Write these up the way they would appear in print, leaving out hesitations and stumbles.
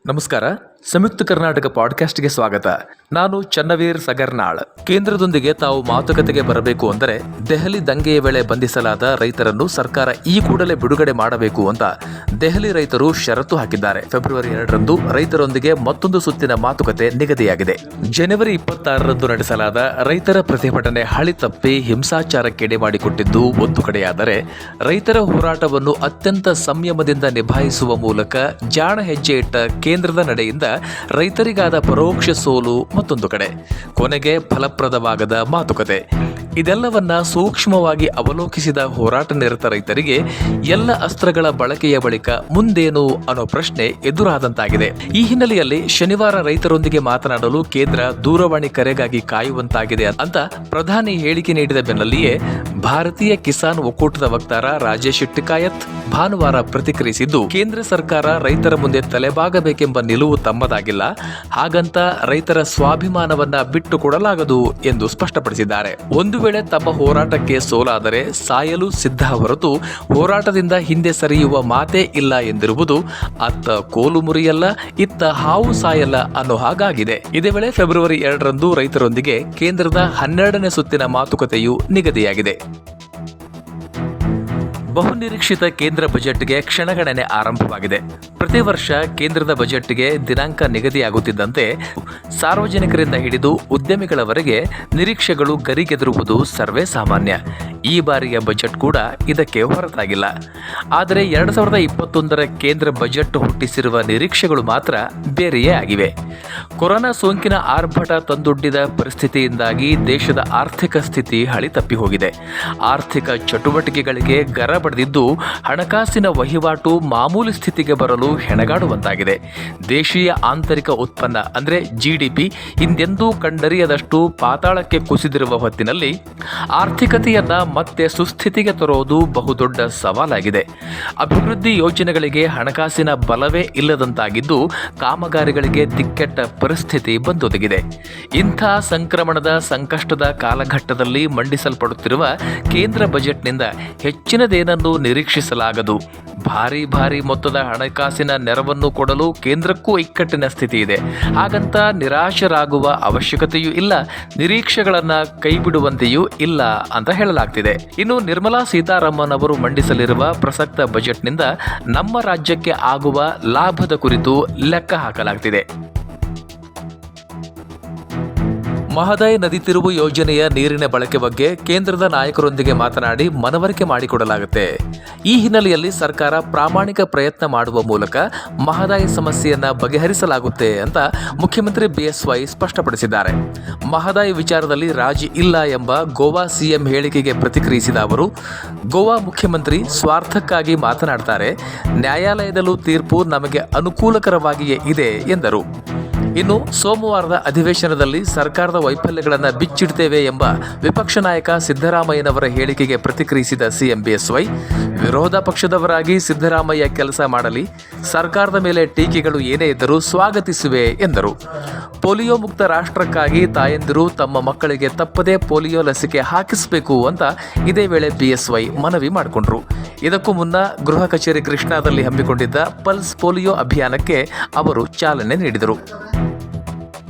ನಮಸ್ಕಾರ. ಸಂಯುಕ್ತ ಕರ್ನಾಟಕ ಪಾಡ್ಕಾಸ್ಟ್ಗೆ ಸ್ವಾಗತ. ನಾನು ಚನ್ನವೀರ್ ಸಗರ್ನಾಳ್. ಕೇಂದ್ರದೊಂದಿಗೆ ತಾವು ಮಾತುಕತೆಗೆ ಬರಬೇಕು ಅಂದರೆ ದೆಹಲಿ ದಂಗೆಯ ವೇಳೆ ಬಂಧಿಸಲಾದ ರೈತರನ್ನು ಸರ್ಕಾರ ಈ ಕೂಡಲೇ ಬಿಡುಗಡೆ ಮಾಡಬೇಕು ಅಂತ ದೆಹಲಿ ರೈತರು ಷರತ್ತು ಹಾಕಿದ್ದಾರೆ. ಫೆಬ್ರವರಿ 2ರಂದು ರೈತರೊಂದಿಗೆ ಮತ್ತೊಂದು ಸುತ್ತಿನ ಮಾತುಕತೆ ನಿಗದಿಯಾಗಿದೆ. ಜನವರಿ 26ರಂದು ನಡೆಸಲಾದ ರೈತರ ಪ್ರತಿಭಟನೆ ಹಳಿ ತಪ್ಪಿ ಹಿಂಸಾಚಾರಕ್ಕೆ ಮಾಡಿಕೊಟ್ಟಿದ್ದು ಒಂದು ಕಡೆಯಾದರೆ, ರೈತರ ಹೋರಾಟವನ್ನು ಅತ್ಯಂತ ಸಂಯಮದಿಂದ ನಿಭಾಯಿಸುವ ಮೂಲಕ ಜಾಣ ಹೆಜ್ಜೆ ಇಟ್ಟ ಕೇಂದ್ರದ ನಡೆಯಿಂದ ರೈತರಿಗಾದ ಪರೋಕ್ಷ ಸೋಲು ಮತ್ತೊಂದು ಕಡೆ. ಕೊನೆಗೆ ಫಲಪ್ರದವಾಗದ ಮಾತುಕತೆ. ಇದೆಲ್ಲವನ್ನ ಸೂಕ್ಷ್ಮವಾಗಿ ಅವಲೋಕಿಸಿದ ಹೋರಾಟ ನಿರತ ರೈತರಿಗೆ ಎಲ್ಲ ಅಸ್ತ್ರಗಳ ಬಳಕೆಯ ಬಳಿಕ ಮುಂದೇನು ಅನ್ನೋ ಪ್ರಶ್ನೆ ಎದುರಾದಂತಾಗಿದೆ. ಈ ಹಿನ್ನೆಲೆಯಲ್ಲಿ ಶನಿವಾರ ರೈತರೊಂದಿಗೆ ಮಾತನಾಡಲು ಕೇಂದ್ರ ದೂರವಾಣಿ ಕರೆಗಾಗಿ ಕಾಯುವಂತಾಗಿದೆ ಅಂತ ಪ್ರಧಾನಿ ಹೇಳಿಕೆ ನೀಡಿದ ಬೆನ್ನಲ್ಲಿಯೇ ಭಾರತೀಯ ಕಿಸಾನ್ ಒಕ್ಕೂಟದ ವಕ್ತಾರ ರಾಜೇಶ್ ಟಿಕಾಯತ್ ಭಾನುವಾರ ಪ್ರತಿಕ್ರಿಯಿಸಿದ್ದು, ಕೇಂದ್ರ ಸರ್ಕಾರ ರೈತರ ಮುಂದೆ ತಲೆಬಾಗಬೇಕೆಂಬ ನಿಲುವು ತಮ್ಮದಾಗಿಲ್ಲ, ಹಾಗಂತ ರೈತರ ಸ್ವಾಭಿಮಾನವನ್ನ ಬಿಟ್ಟು ಕೊಡಲಾಗದು ಎಂದು ಸ್ಪಷ್ಟಪಡಿಸಿದ್ದಾರೆ. ಒಂದು ವೇಳೆ ತಮ್ಮ ಹೋರಾಟಕ್ಕೆ ಸೋಲಾದರೆ ಸಾಯಲು ಸಿದ್ಧ ಹೊರತು ಹೋರಾಟದಿಂದ ಹಿಂದೆ ಸರಿಯುವ ಮಾತೇ ಇಲ್ಲ ಎಂದಿರುವುದು ಅತ್ತ ಕೋಲು ಮುರಿಯಲ್ಲ, ಇತ್ತ ಹಾವು ಸಾಯಲ್ಲ ಅನ್ನೋ ಹಾಗಾಗಿದೆ. ಇದೇ ವೇಳೆ ಫೆಬ್ರವರಿ 2ರಂದು ರೈತರೊಂದಿಗೆ ಕೇಂದ್ರದ 12ನೇ ಸುತ್ತಿನ ಮಾತುಕತೆಯು ನಿಗದಿಯಾಗಿದೆ. ಬಹುನಿರೀಕ್ಷಿತ ಕೇಂದ್ರ ಬಜೆಟ್ಗೆ ಕ್ಷಣಗಣನೆ ಆರಂಭವಾಗಿದೆ. ಪ್ರತಿ ವರ್ಷ ಕೇಂದ್ರದ ಬಜೆಟ್ಗೆ ದಿನಾಂಕ ನಿಗದಿಯಾಗುತ್ತಿದ್ದಂತೆ ಸಾರ್ವಜನಿಕರಿಂದ ಹಿಡಿದು ಉದ್ಯಮಿಗಳವರೆಗೆ ನಿರೀಕ್ಷೆಗಳು ಗರಿಗೆದರುವುದು ಸರ್ವೇ ಸಾಮಾನ್ಯ. ಈ ಬಾರಿಯ ಬಜೆಟ್ ಕೂಡ ಇದಕ್ಕೆ ಹೊರತಾಗಿಲ್ಲ. ಆದರೆ 2021ರ ಕೇಂದ್ರ ಬಜೆಟ್ ಹುಟ್ಟಿಸಿರುವ ನಿರೀಕ್ಷೆಗಳು ಮಾತ್ರ ಬೇರೆಯೇ ಆಗಿವೆ. ಕೊರೋನಾ ಸೋಂಕಿನ ಆರ್ಭಟ ತಂದೊಡ್ಡಿದ ಪರಿಸ್ಥಿತಿಯಿಂದಾಗಿ ದೇಶದ ಆರ್ಥಿಕ ಸ್ಥಿತಿ ಹಳಿ ತಪ್ಪಿ ಹೋಗಿದೆ. ಆರ್ಥಿಕ ಚಟುವಟಿಕೆಗಳಿಗೆ ಗರ ಬಡಿದಿದ್ದು ಹಣಕಾಸಿನ ವಹಿವಾಟು ಮಾಮೂಲಿ ಸ್ಥಿತಿಗೆ ಬರಲು ಹೆಣಗಾಡುವಂತಾಗಿದೆ. ದೇಶೀಯ ಆಂತರಿಕ ಉತ್ಪನ್ನ ಅಂದರೆ ಜಿಡಿಪಿ ಹಿಂದೆಂದೂ ಕಂಡರಿಯದಷ್ಟು ಪಾತಾಳಕ್ಕೆ ಕುಸಿದಿರುವ ಹೊತ್ತಿನಲ್ಲಿ ಆರ್ಥಿಕತೆಯನ್ನ ಮತ್ತೆ ಸುಸ್ಥಿತಿಗೆ ತರುವುದು ಬಹುದೊಡ್ಡ ಸವಾಲಾಗಿದೆ. ಅಭಿವೃದ್ಧಿ ಯೋಜನೆಗಳಿಗೆ ಹಣಕಾಸಿನ ಬಲವೇ ಇಲ್ಲದಂತಾಗಿದ್ದು ಕಾಮಗಾರಿಗಳಿಗೆ ದಿಕ್ಕೆಟ್ಟ ಪರಿಸ್ಥಿತಿ ಬಂದೊದಗಿದೆ. ಇಂಥ ಸಂಕ್ರಮಣದ ಸಂಕಷ್ಟದ ಕಾಲಘಟ್ಟದಲ್ಲಿ ಮಂಡಿಸಲ್ಪಡುತ್ತಿರುವ ಕೇಂದ್ರ ಬಜೆಟ್ನಿಂದ ಹೆಚ್ಚಿನದೇನನ್ನು ನಿರೀಕ್ಷಿಸಲಾಗದು. ಭಾರಿ ಮೊತ್ತದ ಹಣಕಾಸಿನ ನೆರವನ್ನು ಕೊಡಲು ಕೇಂದ್ರಕ್ಕೂ ಇಕ್ಕಟ್ಟಿನ ಸ್ಥಿತಿ ಇದೆ. ಹಾಗಂತ ನಿರಾಶರಾಗುವ ಅವಶ್ಯಕತೆಯೂ ಇಲ್ಲ, ನಿರೀಕ್ಷೆಗಳನ್ನ ಕೈಬಿಡುವಂತೆಯೂ ಇಲ್ಲ ಅಂತ ಹೇಳಲಾಗ್ತಿದೆ. ಇನ್ನು ನಿರ್ಮಲಾ ಸೀತಾರಾಮನ್ ಅವರು ಮಂಡಿಸಲಿರುವ ಪ್ರಸಕ್ತ ಬಜೆಟ್ನಿಂದ ನಮ್ಮ ರಾಜ್ಯಕ್ಕೆ ಆಗುವ ಲಾಭದ ಕುರಿತು ಲೆಕ್ಕ ಹಾಕಲಾಗ್ತಿದೆ. ಮಹದಾಯಿ ನದಿ ತಿರುವು ಯೋಜನೆಯ ನೀರಿನ ಬಳಕೆ ಬಗ್ಗೆ ಕೇಂದ್ರದ ನಾಯಕರೊಂದಿಗೆ ಮಾತನಾಡಿ ಮನವರಿಕೆ ಮಾಡಿಕೊಡಲಾಗುತ್ತೆ. ಈ ಹಿನ್ನೆಲೆಯಲ್ಲಿ ಸರ್ಕಾರ ಪ್ರಾಮಾಣಿಕ ಪ್ರಯತ್ನ ಮಾಡುವ ಮೂಲಕ ಮಹದಾಯಿ ಸಮಸ್ಯೆಯನ್ನ ಬಗೆಹರಿಸಲಾಗುತ್ತೆ ಅಂತ ಮುಖ್ಯಮಂತ್ರಿ ಬಿಎಸ್ವೈ ಸ್ಪಷ್ಟಪಡಿಸಿದ್ದಾರೆ. ಮಹದಾಯಿ ವಿಚಾರದಲ್ಲಿ ರಾಜಿ ಇಲ್ಲ ಎಂಬ ಗೋವಾ ಸಿಎಂ ಹೇಳಿಕೆಗೆ ಪ್ರತಿಕ್ರಿಯಿಸಿದ ಅವರು, ಗೋವಾ ಮುಖ್ಯಮಂತ್ರಿ ಸ್ವಾರ್ಥಕ್ಕಾಗಿ ಮಾತನಾಡ್ತಾರೆ, ನ್ಯಾಯಾಲಯದಲ್ಲೂ ತೀರ್ಪು ನಮಗೆ ಅನುಕೂಲಕರವಾಗಿಯೇ ಇದೆ ಎಂದರು. ಇನ್ನು ಸೋಮವಾರದ ಅಧಿವೇಶನದಲ್ಲಿ ಸರ್ಕಾರದ ವೈಫಲ್ಯಗಳನ್ನು ಬಿಚ್ಚಿಡ್ತೇವೆ ಎಂಬ ವಿಪಕ್ಷ ನಾಯಕ ಸಿದ್ದರಾಮಯ್ಯನವರ ಹೇಳಿಕೆಗೆ ಪ್ರತಿಕ್ರಿಯಿಸಿದ ಸಿಎಂ ಬಿಎಸ್ವೈ, ವಿರೋಧ ಪಕ್ಷದವರಾಗಿ ಸಿದ್ದರಾಮಯ್ಯ ಕೆಲಸ ಮಾಡಲಿ, ಸರ್ಕಾರದ ಮೇಲೆ ಟೀಕೆಗಳು ಏನೇ ಇದ್ದರೂ ಸ್ವಾಗತಿಸುವೆ ಎಂದರು. ಪೋಲಿಯೋ ಮುಕ್ತ ರಾಷ್ಟ್ರಕ್ಕಾಗಿ ತಾಯಂದಿರು ತಮ್ಮ ಮಕ್ಕಳಿಗೆ ತಪ್ಪದೇ ಪೋಲಿಯೋ ಲಸಿಕೆ ಹಾಕಿಸಬೇಕು ಅಂತ ಇದೇ ವೇಳೆ ಬಿಎಸ್ವೈ ಮನವಿ ಮಾಡಿಕೊಂಡರು. ಇದಕ್ಕೂ ಮುನ್ನ ಗೃಹ ಕಚೇರಿ ಕೃಷ್ಣಾದಲ್ಲಿ ಹಮ್ಮಿಕೊಂಡಿದ್ದ ಪಲ್ಸ್ ಪೋಲಿಯೋ ಅಭಿಯಾನಕ್ಕೆ ಅವರು ಚಾಲನೆ ನೀಡಿದರು.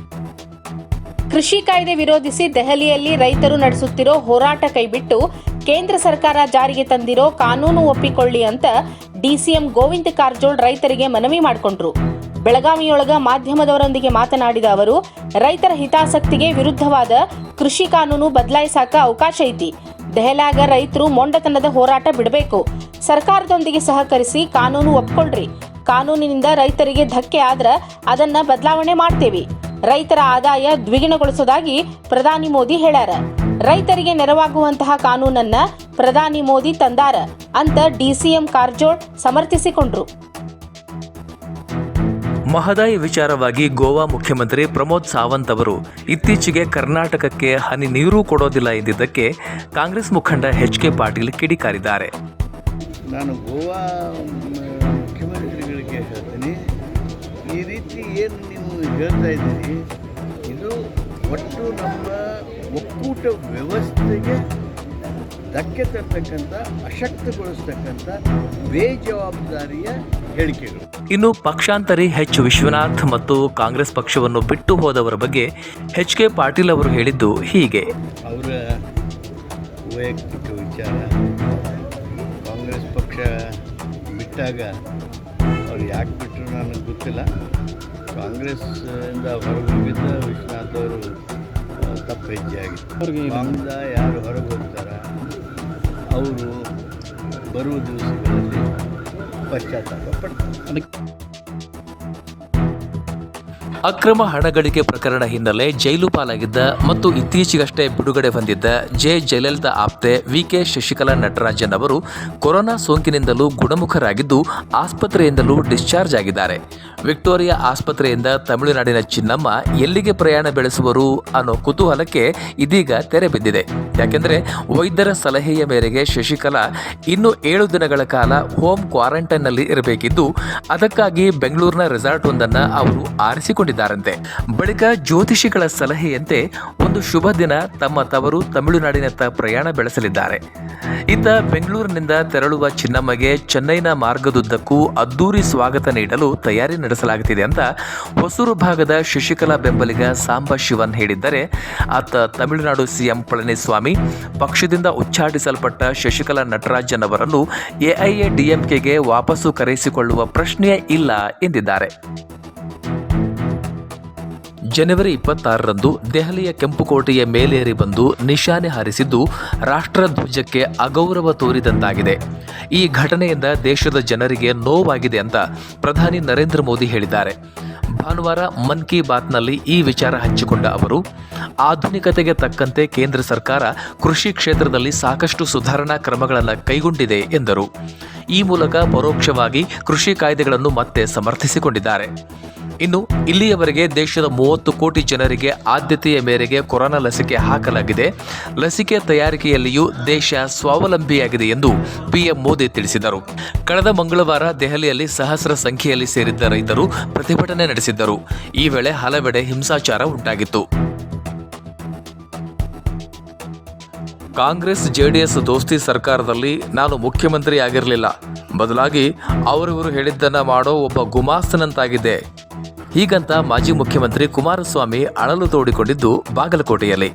ಕೃಷಿ ಕಾಯ್ದೆ ವಿರೋಧಿಸಿ ದೆಹಲಿಯಲ್ಲಿ ರೈತರು ನಡೆಸುತ್ತಿರೋ ಹೋರಾಟ ಕೈಬಿಟ್ಟು ಕೇಂದ್ರ ಸರ್ಕಾರ ಜಾರಿಗೆ ತಂದಿರೋ ಕಾನೂನು ಒಪ್ಪಿಕೊಳ್ಳಿ ಅಂತ ಡಿಸಿಎಂ ಗೋವಿಂದ ಕಾರಜೋಳ್ ರೈತರಿಗೆ ಮನವಿ ಮಾಡಿಕೊಂಡ್ರು. ಬೆಳಗಾವಿಯೊಳಗ ಮಾಧ್ಯಮದವರೊಂದಿಗೆ ಮಾತನಾಡಿದ ಅವರು, ರೈತರ ಹಿತಾಸಕ್ತಿಗೆ ವಿರುದ್ಧವಾದ ಕೃಷಿ ಕಾನೂನು ಬದಲಾಯಿಸಾಕ ಅವಕಾಶ ಐತಿ. ದೆಹಲಿಯಾಗ ರೈತರು ಮೊಂಡತನದ ಹೋರಾಟ ಬಿಡಬೇಕು. ಸರ್ಕಾರದೊಂದಿಗೆ ಸಹಕರಿಸಿ ಕಾನೂನು ಒಪ್ಕೊಳ್ರಿ. ಕಾನೂನಿನಿಂದ ರೈತರಿಗೆ ಧಕ್ಕೆ ಆದ್ರ ಅದನ್ನ ಬದಲಾವಣೆ ಮಾಡ್ತೇವೆ. ರೈತರ ಆದಾಯ ದ್ವಿಗುಣಗೊಳಿಸೋದಾಗಿ ಪ್ರಧಾನಿ ಮೋದಿ ಹೇಳ್ಯಾರ. ರೈತರಿಗೆ ನೆರವಾಗುವಂತಹ ಕಾನೂನನ್ನ ಪ್ರಧಾನಿ ಮೋದಿ ತಂದಾರ ಅಂತ ಡಿಸಿಎಂ ಕಾರಜೋಳ್ ಸಮರ್ಥಿಸಿಕೊಂಡ್ರು. ಮಹದಾಯಿ ವಿಚಾರವಾಗಿ ಗೋವಾ ಮುಖ್ಯಮಂತ್ರಿ ಪ್ರಮೋದ್ ಸಾವಂತ್ ಅವರು ಇತ್ತೀಚೆಗೆ ಕರ್ನಾಟಕಕ್ಕೆ ಹನಿ ನೀರು ಕೊಡೋದಿಲ್ಲ ಎಂದಿದ್ದಕ್ಕೆ ಕಾಂಗ್ರೆಸ್ ಮುಖಂಡ ಎಚ್.ಕೆ. ಪಾಟೀಲ್ ಕಿಡಿಕಾರಿದ್ದಾರೆ. ನಾನು ಗೋವಾ ಮುಖ್ಯಮಂತ್ರಿಗಳಿಗೆ ಹೇಳ್ತೀನಿ, ಈ ರೀತಿ ಏನು ನೀವು ಹೇಳ್ತಾ ಇದ್ದೀರಿ, ಇದು ಒಟ್ಟು ನಮ್ಮ ಒಕ್ಕೂಟ ವ್ಯವಸ್ಥೆಗೆ ಧಕ್ಕೆ ತರ್ತಕ್ಕಂಥ ಅಶಕ್ತಗೊಳಿಸ್ತಕ್ಕಂಥ ಬೇಜವಾಬ್ದಾರಿಯ ಹೇಳಿಕೆಗಳು. ಇನ್ನು ಪಕ್ಷಾಂತರಿ ಎಚ್ ವಿಶ್ವನಾಥ್ ಮತ್ತು ಕಾಂಗ್ರೆಸ್ ಪಕ್ಷವನ್ನು ಬಿಟ್ಟು ಹೋದವರ ಬಗ್ಗೆ ಎಚ್ ಕೆ ಪಾಟೀಲ್ ಅವರು ಹೇಳಿದ್ದು ಹೀಗೆ. ಅವರ ವೈಯಕ್ತಿಕ ವಿಚಾರ. ಕಾಂಗ್ರೆಸ್ ಪಕ್ಷ ಬಿಟ್ಟಾಗ ಅವ್ರು ಯಾಕೆ ಬಿಟ್ಟರು ನನಗೆ ಗೊತ್ತಿಲ್ಲ. ಕಾಂಗ್ರೆಸ್ಸಿಂದ ಹೊರಗೋಗಿದ್ದ ವಿಶ್ವನಾಥ್ ಅವರು ತಪ್ಪು ಹೆಜ್ಜೆ ಆಗಿತ್ತು. ಕಾಂಗ್ರೆಸ್ಸಿಂದ ಯಾರು ಹೊರಗೆ ಹೋಗ್ತಾರ ಅವರು ಬರುವ ದಿವಸಗಳಲ್ಲಿ ಪಶ್ಚಾತ್ತಾಪ ಪಡ್ತಾರೆ. ಅಕ್ರಮ ಹಣ ಗಳಿಕೆ ಪ್ರಕರಣ ಹಿನ್ನೆಲೆ ಜೈಲು ಪಾಲಾಗಿದ್ದ ಮತ್ತು ಇತ್ತೀಚೆಗಷ್ಟೇ ಬಿಡುಗಡೆ ಹೊಂದಿದ್ದ ಜಯಲಲಿತಾ ಆಪ್ತೆ ವಿ.ಕೆ. ಶಶಿಕಲಾ ನಟರಾಜನ್ ಅವರು ಕೊರೋನಾ ಸೋಂಕಿನಿಂದಲೂ ಗುಣಮುಖರಾಗಿದ್ದು ಆಸ್ಪತ್ರೆಯಿಂದಲೂ ಡಿಸ್ಚಾರ್ಜ್ ಆಗಿದ್ದಾರೆ. ವಿಕ್ಟೋರಿಯಾ ಆಸ್ಪತ್ರೆಯಿಂದ ತಮಿಳುನಾಡಿನ ಚಿನ್ನಮ್ಮ ಎಲ್ಲಿಗೆ ಪ್ರಯಾಣ ಬೆಳೆಸುವರು ಅನ್ನೋ ಕುತೂಹಲಕ್ಕೆ ಇದೀಗ ತೆರೆ ಬಿದ್ದಿದೆ. ಯಾಕೆಂದರೆ ವೈದ್ಯರ ಸಲಹೆಯ ಮೇರೆಗೆ ಶಶಿಕಲಾ ಇನ್ನು 7 ದಿನಗಳ ಕಾಲ ಹೋಮ್ ಕ್ವಾರಂಟೈನ್ನಲ್ಲಿ ಇರಬೇಕಿದ್ದು ಅದಕ್ಕಾಗಿ ಬೆಂಗಳೂರಿನ ರೆಸಾರ್ಟ್ ಒಂದನ್ನು ಅವರು ಆರಿಸಿಕೊಂಡಿದ್ದಾರಂತೆ. ಬಳಿಕ ಜ್ಯೋತಿಷಿಗಳ ಸಲಹೆಯಂತೆ ಒಂದು ಶುಭ ದಿನ ತಮ್ಮ ತವರು ತಮಿಳುನಾಡಿನತ್ತ ಪ್ರಯಾಣ ಬೆಳೆಸಲಿದ್ದಾರೆ. ಇತ್ತ ಬೆಂಗಳೂರಿನಿಂದ ತೆರಳುವ ಚಿನ್ನಮ್ಮಗೆ ಚೆನ್ನೈನ ಮಾರ್ಗದುದ್ದಕ್ಕೂ ಅದ್ದೂರಿ ಸ್ವಾಗತ ನೀಡಲು ತಯಾರಿ ನಡೆಸಲಾಗುತ್ತಿದೆ ಅಂತ ಹೊಸೂರು ಭಾಗದ ಶಶಿಕಲಾ ಬೆಂಬಲಿಗ ಸಾಂಬ ಶಿವನ್ ಹೇಳಿದ್ದರೆ, ಆತ ತಮಿಳುನಾಡು ಸಿಎಂ ಪಳನಿಸ್ವಾಮಿ ಪಕ್ಷದಿಂದ ಉಚ್ಚಾಟಿಸಲ್ಪಟ್ಟ ಶಶಿಕಲಾ ನಟರಾಜನ್ ಅವರನ್ನು ಎಐಎಡಿಎಂಕೆಗೆ ವಾಪಸ್ಸು ಕರೆಸಿಕೊಳ್ಳುವ ಪ್ರಶ್ನೆಯೇ ಇಲ್ಲ ಎಂದಿದ್ದಾರೆ. ಜನವರಿ 26ರಂದು ದೆಹಲಿಯ ಕೆಂಪುಕೋಟೆಯ ಮೇಲೇರಿ ಬಂದು ನಿಶಾನೆ ಹಾರಿಸಿದ್ದು ರಾಷ್ಟ್ರಧ್ವಜಕ್ಕೆ ಅಗೌರವ ತೋರಿದಂತಾಗಿದೆ. ಈ ಘಟನೆಯಿಂದ ದೇಶದ ಜನರಿಗೆ ನೋವಾಗಿದೆ ಅಂತ ಪ್ರಧಾನಿ ನರೇಂದ್ರ ಮೋದಿ ಹೇಳಿದ್ದಾರೆ. ಭಾನುವಾರ ಮನ್ ಕಿ ಬಾತ್ನಲ್ಲಿ ಈ ವಿಚಾರ ಹಂಚಿಕೊಂಡ ಅವರು, ಆಧುನಿಕತೆಗೆ ತಕ್ಕಂತೆ ಕೇಂದ್ರ ಸರ್ಕಾರ ಕೃಷಿ ಕ್ಷೇತ್ರದಲ್ಲಿ ಸಾಕಷ್ಟು ಸುಧಾರಣಾ ಕ್ರಮಗಳನ್ನು ಕೈಗೊಂಡಿದೆ ಎಂದರು. ಈ ಮೂಲಕ ಪರೋಕ್ಷವಾಗಿ ಕೃಷಿ ಕಾಯ್ದೆಗಳನ್ನು ಮತ್ತೆ ಸಮರ್ಥಿಸಿಕೊಂಡಿದ್ದಾರೆ. ಇನ್ನು ಇಲ್ಲಿಯವರೆಗೆ ದೇಶದ 30 ಕೋಟಿ ಜನರಿಗೆ ಆದ್ಯತೆಯ ಮೇರೆಗೆ ಕೊರೋನಾ ಲಸಿಕೆ ಹಾಕಲಾಗಿದೆ. ಲಸಿಕೆ ತಯಾರಿಕೆಯಲ್ಲಿಯೂ ದೇಶ ಸ್ವಾವಲಂಬಿಯಾಗಿದೆ ಎಂದು ಪಿಎಂ ಮೋದಿ ತಿಳಿಸಿದರು. ಕಳೆದ ಮಂಗಳವಾರ ದೆಹಲಿಯಲ್ಲಿ ಸಹಸ್ರ ಸಂಖ್ಯೆಯಲ್ಲಿ ಸೇರಿದ್ದ ರೈತರು ಪ್ರತಿಭಟನೆ ನಡೆಸಿದ್ದರು. ಈ ವೇಳೆ ಹಲವೆಡೆ ಹಿಂಸಾಚಾರ ಉಂಟಾಗಿತ್ತು. ಕಾಂಗ್ರೆಸ್ ಜೆಡಿಎಸ್ ದೋಸ್ತಿ ಸರ್ಕಾರದಲ್ಲಿ ನಾನು ಮುಖ್ಯಮಂತ್ರಿ ಆಗಿರಲಿಲ್ಲ, ಬದಲಾಗಿ ಅವರಿವರು ಹೇಳಿದ್ದನ್ನ ಮಾಡೋ ಒಬ್ಬ ಗುಮಾಸ್ತನಂತಾಗಿದೆ. ಹೀಗಂತ ಮಾಜಿ ಮುಖ್ಯಮಂತ್ರಿ ಕುಮಾರಸ್ವಾಮಿ ಅಳಲು ತೋಡಿಕೊಂಡಿದ್ದು ಬಾಗಲಕೋಟೆಯಲ್ಲಿ.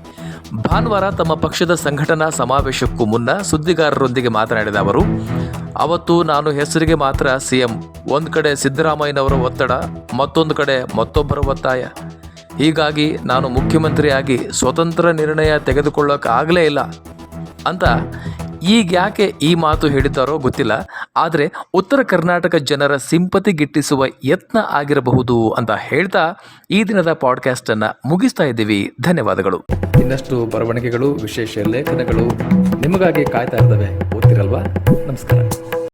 ಭಾನುವಾರ ತಮ್ಮ ಪಕ್ಷದ ಸಂಘಟನಾ ಸಮಾವೇಶಕ್ಕೂ ಮುನ್ನ ಸುದ್ದಿಗಾರರೊಂದಿಗೆ ಮಾತನಾಡಿದ ಅವರು, ಅವತ್ತು ನಾನು ಹೆಸರಿಗೆ ಮಾತ್ರ ಸಿಎಂ, ಒಂದು ಕಡೆ ಸಿದ್ದರಾಮಯ್ಯನವರ ಒತ್ತಡ, ಮತ್ತೊಂದು ಕಡೆ ಮತ್ತೊಬ್ಬರ ಒತ್ತಾಯ. ಹೀಗಾಗಿ ನಾನು ಮುಖ್ಯಮಂತ್ರಿಯಾಗಿ ಸ್ವತಂತ್ರ ನಿರ್ಣಯ ತೆಗೆದುಕೊಳ್ಳೋಕ್ಕಾಗಲೇ ಇಲ್ಲ ಅಂತ ಈಗ ಯಾಕೆ ಈ ಮಾತು ಹೇಳಿದ್ದಾರೋ ಗೊತ್ತಿಲ್ಲ. ಆದರೆ ಉತ್ತರ ಕರ್ನಾಟಕ ಜನರ ಸಿಂಪತಿ ಗಿಟ್ಟಿಸುವ ಯತ್ನ ಆಗಿರಬಹುದು ಅಂತ ಹೇಳ್ತಾ ಈ ದಿನದ ಪಾಡ್ಕಾಸ್ಟ್ ಅನ್ನು ಮುಗಿಸ್ತಾ ಇದ್ದೀವಿ. ಧನ್ಯವಾದಗಳು. ಇನ್ನಷ್ಟು ಬರವಣಿಗೆಗಳು, ವಿಶೇಷ ಲೇಖನಗಳು ನಿಮಗಾಗಿ ಕಾಯ್ತಾ ಇರ್ತವೆ. ಓದ್ತಿರಲ್ವಾ? ನಮಸ್ಕಾರ.